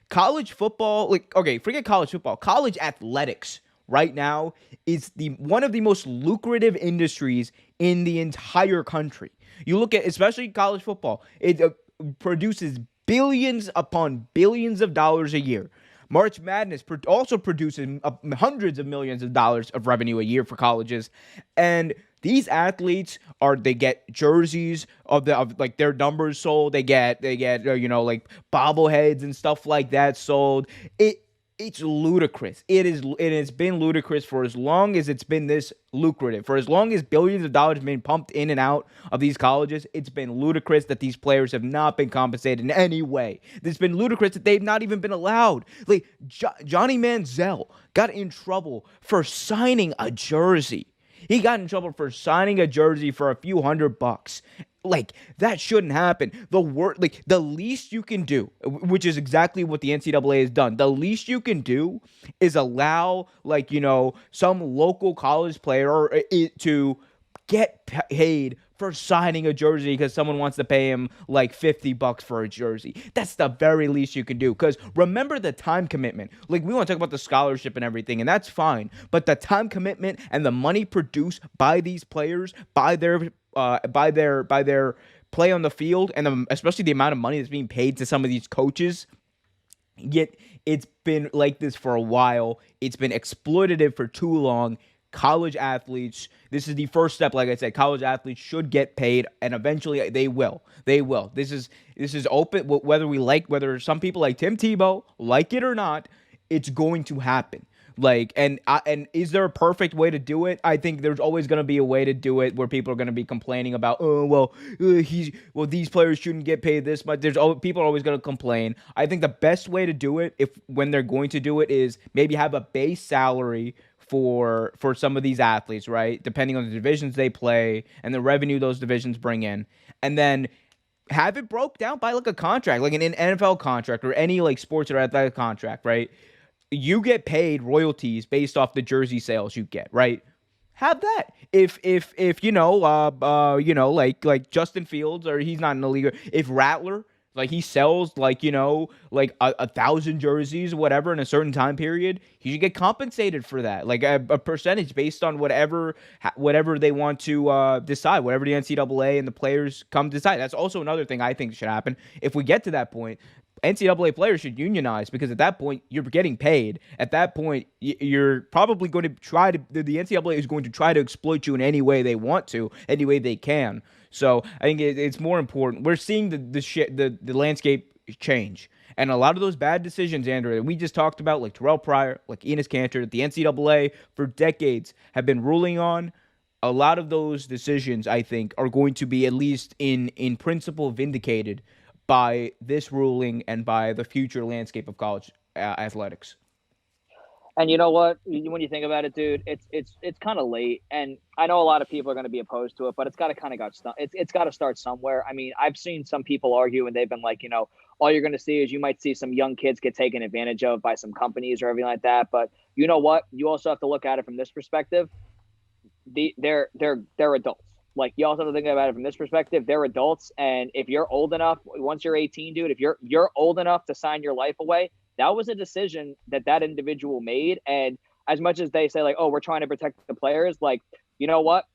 college football, like, okay, forget college football. College athletics right now is the one of the most lucrative industries in the entire country. You look at, especially college football, it produces billions upon billions of dollars a year. March Madness also produces hundreds of millions of dollars of revenue a year for colleges, and these athletes they get jerseys of like their numbers sold. They get like bobbleheads and stuff like that sold. It's ludicrous. It has been ludicrous for as long as it's been this lucrative. For as long as billions of dollars have been pumped in and out of these colleges, it's been ludicrous that these players have not been compensated in any way. It's been ludicrous that they've not even been allowed. Like Johnny Manziel got in trouble for signing a jersey. He got in trouble for signing a jersey for a few $100. Like, that shouldn't happen. The least you can do, which is exactly what the NCAA has done. The least you can do is allow, some local college player to get paid for signing a jersey because someone wants to pay him like $50 for a jersey. That's the very least you can do. Because remember the time commitment. Like, we want to talk about the scholarship and everything, and that's fine. But the time commitment and the money produced by these players, by their play on the field, and especially the amount of money that's being paid to some of these coaches. Yet it's been like this for a while. It's been exploitative for too long. College athletes, this is the first step. Like I said, college athletes should get paid, and eventually they will. They will. This is open. Whether some people like Tim Tebow like it or not, it's going to happen. Like, and is there a perfect way to do it? I think there's always going to be a way to do it where people are going to be complaining about, these players shouldn't get paid this much. People are always going to complain. I think the best way to do it, when they're going to do it, is maybe have a base salary for some of these athletes, right? Depending on the divisions they play and the revenue those divisions bring in, and then have it broke down by like a contract, like an NFL contract or any like sports or athletic contract, right? You get paid royalties based off the jersey sales you get, right? Have that. If like Justin Fields, or he's not in the league. If Rattler, like, he sells like 1,000 jerseys or whatever in a certain time period, he should get compensated for that, like a percentage based on whatever they want to decide, whatever the NCAA and the players come decide. That's also another thing I think should happen if we get to that point. NCAA players should unionize, because at that point you're getting paid. At that point, you're probably going to the NCAA is going to try to exploit you in any way they want to, any way they can. So I think it's more important. We're seeing the landscape change, and a lot of those bad decisions, Andrew, that we just talked about, like Terrell Pryor, like Enes Kanter, that the NCAA for decades have been ruling on. A lot of those decisions, I think, are going to be, at least in principle, vindicated by this ruling and by the future landscape of college athletics. And you know what? When you think about it, dude, it's kind of late, and I know a lot of people are going to be opposed to it, but it's got to kind of it's got to start somewhere. I mean, I've seen some people argue, and they've been like, all you're going to see is you might see some young kids get taken advantage of by some companies or everything like that. But you know what? You also have to look at it from this perspective. They're adults. Like, you also have to think about it from this perspective. They're adults, and if you're old enough, once you're 18, dude, if you're old enough to sign your life away, that was a decision that individual made. And as much as they say, like, oh, we're trying to protect the players, like, you know what?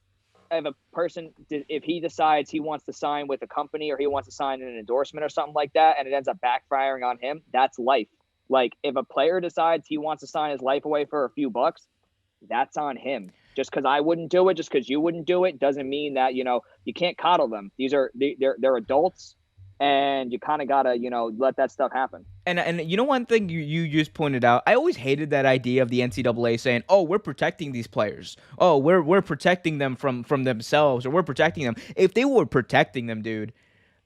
If a person, if he decides he wants to sign with a company, or he wants to sign an endorsement or something like that, and it ends up backfiring on him, that's life. Like, if a player decides he wants to sign his life away for a few bucks, that's on him. Just because I wouldn't do it, just because you wouldn't do it, doesn't mean that, you can't coddle them. They're adults, and you kind of gotta, let that stuff happen. And one thing you just pointed out, I always hated that idea of the NCAA saying, "Oh, we're protecting these players. Oh, we're protecting them from themselves, or we're protecting them." If they were protecting them, dude,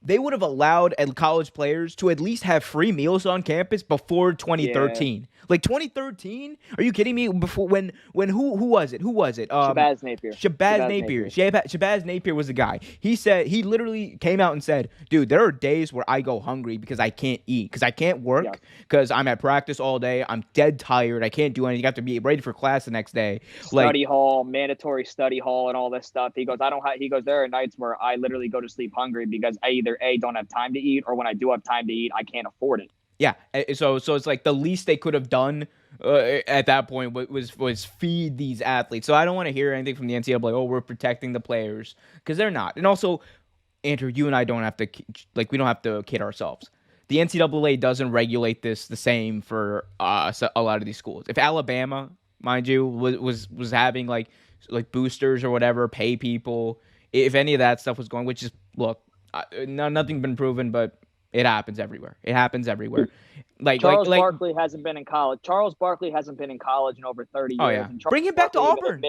they would have allowed college players to at least have free meals on campus before 2013. Yeah. Like 2013? Are you kidding me? Before when who was it? Shabazz Napier. Shabazz Napier was the guy. He literally came out and said, "Dude, there are days where I go hungry because I can't eat, because I can't work, because I'm at practice all day. I'm dead tired. I can't do anything. I have to be ready for class the next day." Study hall, mandatory study hall, and all this stuff. He goes, there are nights where I literally go to sleep hungry because I either don't have time to eat, or when I do have time to eat, I can't afford it. Yeah, so it's like the least they could have done at that point was feed these athletes. So I don't want to hear anything from the NCAA. Oh, we're protecting the players, because they're not. And also, Andrew, you and I don't have to, like, we don't have to kid ourselves. The NCAA doesn't regulate this the same for a lot of these schools. If Alabama, mind you, was having like boosters or whatever, pay people, if any of that stuff was going, which is, look, nothing been proven, but it happens everywhere. It happens everywhere. Charles Like, Barkley hasn't been in college. Charles Barkley hasn't been in college in over 30 oh years, yeah, and bring him back to Auburn.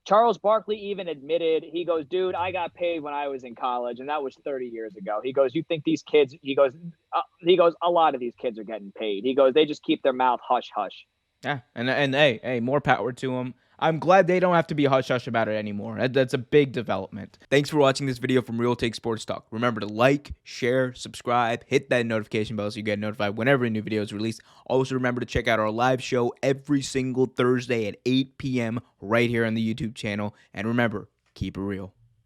Charles Barkley even admitted, he goes, dude, I got paid when I was in college, and that was 30 years ago. He goes, you think these kids? He goes, a lot of these kids are getting paid. He goes, they just keep their mouth hush hush. Yeah, and hey, more power to them. I'm glad they don't have to be hush hush about it anymore. That's a big development. Thanks for watching this video from Real Take Sports Talk. Remember to like, share, subscribe, hit that notification bell so you get notified whenever a new video is released. Also, remember to check out our live show every single Thursday at 8 p.m. right here on the YouTube channel. And remember, keep it real.